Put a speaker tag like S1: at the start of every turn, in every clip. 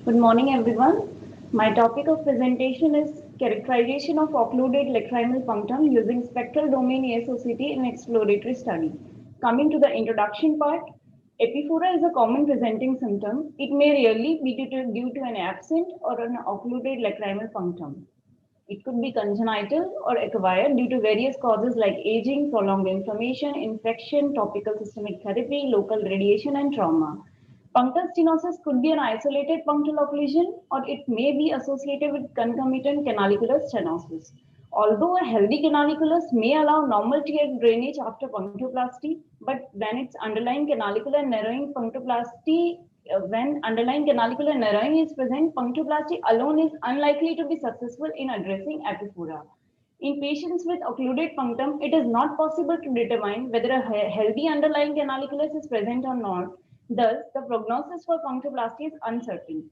S1: Good morning, everyone. My topic of presentation is characterization of occluded lacrimal punctum using spectral domain ASOCT in exploratory study. Coming to the introduction part, epiphora is a common presenting symptom. It may rarely be due to an absent or an occluded lacrimal punctum. It could be congenital or acquired due to various causes like aging, prolonged inflammation, infection, topical systemic therapy, local radiation, and trauma. Punctal stenosis could be an isolated punctal occlusion or it may be associated with concomitant canalicular stenosis. Although a healthy canaliculus may allow normal tear drainage after punctoplasty, but when its underlying canalicular narrowing punctoplasty when underlying canalicular narrowing is present, punctoplasty alone is unlikely to be successful in addressing epiphora. In patients with occluded punctum, it is not possible to determine whether a healthy underlying canaliculus is present or not. Thus, the prognosis for punctoplasty is uncertain.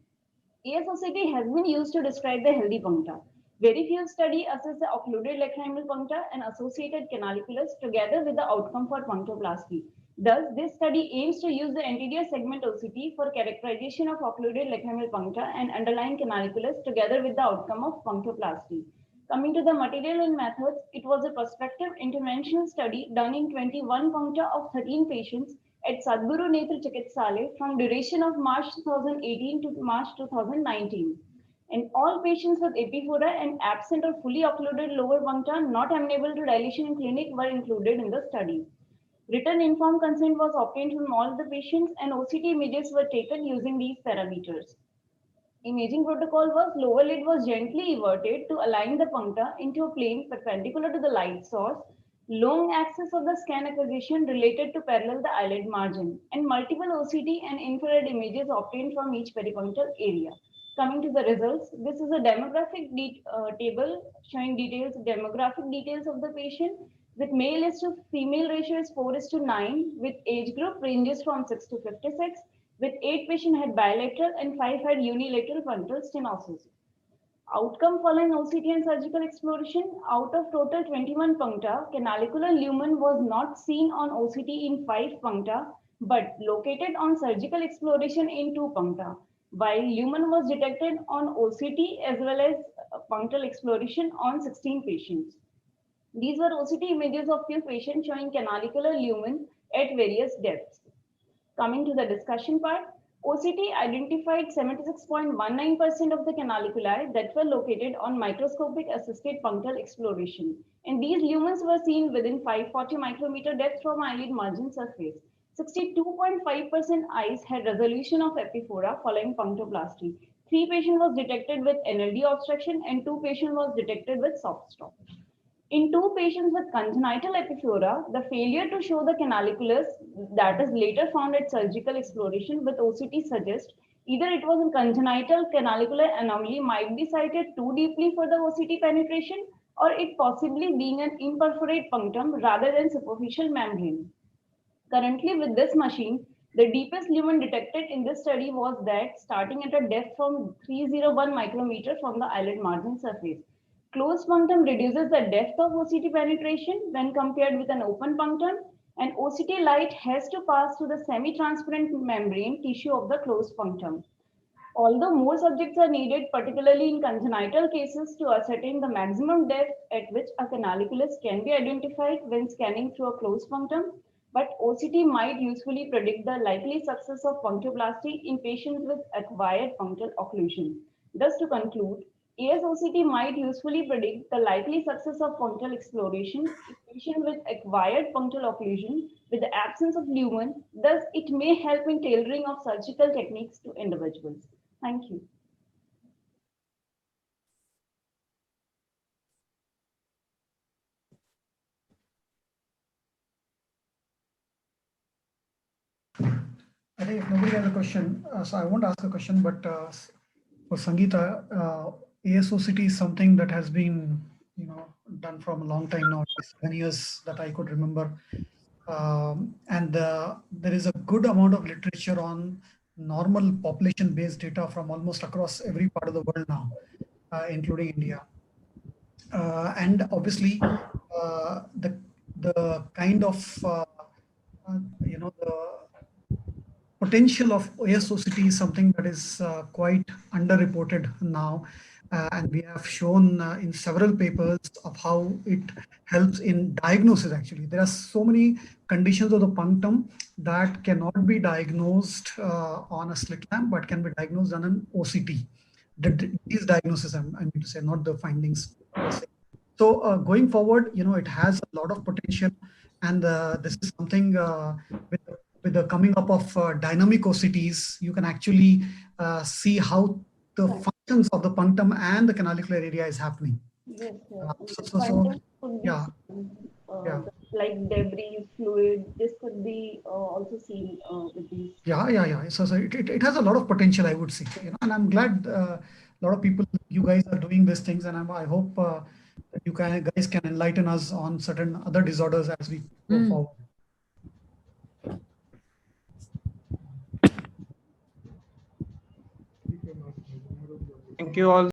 S1: ASOCT has been used to describe the healthy puncta. Very few studies assess the occluded lacrimal puncta and associated canaliculus together with the outcome for punctoplasty. Thus, this study aims to use the anterior segment OCT for characterization of occluded lacrimal puncta and underlying canaliculus together with the outcome of punctoplasty. Coming to the material and methods, it was a prospective interventional study done in 21 puncta of 13 patients at Sadguru Netra Chikitsalaya from duration of March 2018 to March 2019. And all patients with epiphora and absent or fully occluded lower puncta not amenable to dilation in clinic were included in the study. Written informed consent was obtained from all the patients and OCT images were taken using these parameters. Imaging protocol was lower lid was gently everted to align the puncta into a plane perpendicular to the light source. Long axis of the scan acquisition related to parallel the eyelid margin and multiple OCT and infrared images obtained from each peripunctal area. Coming to the results, this is a demographic table showing demographic details of the patient with male is to female ratio is 4 is to 9 with age group ranges from 6 to 56 with 8 patients had bilateral and 5 had unilateral punctal stenosis. Outcome following OCT and surgical exploration, out of total 21 puncta, canalicular lumen was not seen on OCT in 5 puncta, but located on surgical exploration in 2 puncta, while lumen was detected on OCT as well as punctal exploration on 16 patients. These were OCT images of few patients showing canalicular lumen at various depths. Coming to the discussion part, OCT identified 76.19% of the canaliculi that were located on microscopic assisted punctal exploration. And these lumens were seen within 540 micrometer depth from eyelid margin surface. 62.5% eyes had resolution of epiphora following punctoplasty. 3 patients was detected with NLD obstruction and 2 patients was detected with soft stop. In 2 patients with congenital epiphora, the failure to show the canaliculus that is later found at surgical exploration with OCT suggests either it was a congenital canalicular anomaly might be sited too deeply for the OCT penetration or it possibly being an imperforate punctum rather than superficial membrane. Currently, with this machine, the deepest lumen detected in this study was that starting at a depth from 301 micrometer from the eyelid margin surface. Closed punctum reduces the depth of OCT penetration when compared with an open punctum, and OCT light has to pass through the semi-transparent membrane tissue of the closed punctum. Although more subjects are needed, particularly in congenital cases, to ascertain the maximum depth at which a canaliculus can be identified when scanning through a closed punctum, but OCT might usefully predict the likely success of punctoplasty in patients with acquired punctal occlusion. Thus, to conclude, ASOCT might usefully predict the likely success of punctal exploration in patients with acquired punctal occlusion with the absence of lumen. Thus, it may help in tailoring of surgical techniques to individuals. Thank you.
S2: I think if nobody has a question, so I won't ask a question, but for Sangeeta, ASOCT is something that has been, done from a long time now, 7 years that I could remember. And there is a good amount of literature on normal population-based data from almost across every part of the world now, including India. And obviously, the kind of, the potential of ASOCT is something that is quite underreported now. And we have shown in several papers of how it helps in diagnosis. Actually, there are so many conditions of the punctum that cannot be diagnosed on a slit lamp, but can be diagnosed on an OCT. These diagnoses, I mean to say, not the findings. So going forward, it has a lot of potential, and this is something with the coming up of dynamic OCTs, you can actually see how the functions of the punctum and the canalicular area is happening.
S1: Yes,
S2: Yeah, yeah.
S1: Like debris, fluid, this could be also seen with these.
S2: Yeah. So it has a lot of potential, I would say. And I'm glad a lot of people, you guys are doing these things, and I hope that you guys can enlighten us on certain other disorders as we go forward.
S3: Thank you all.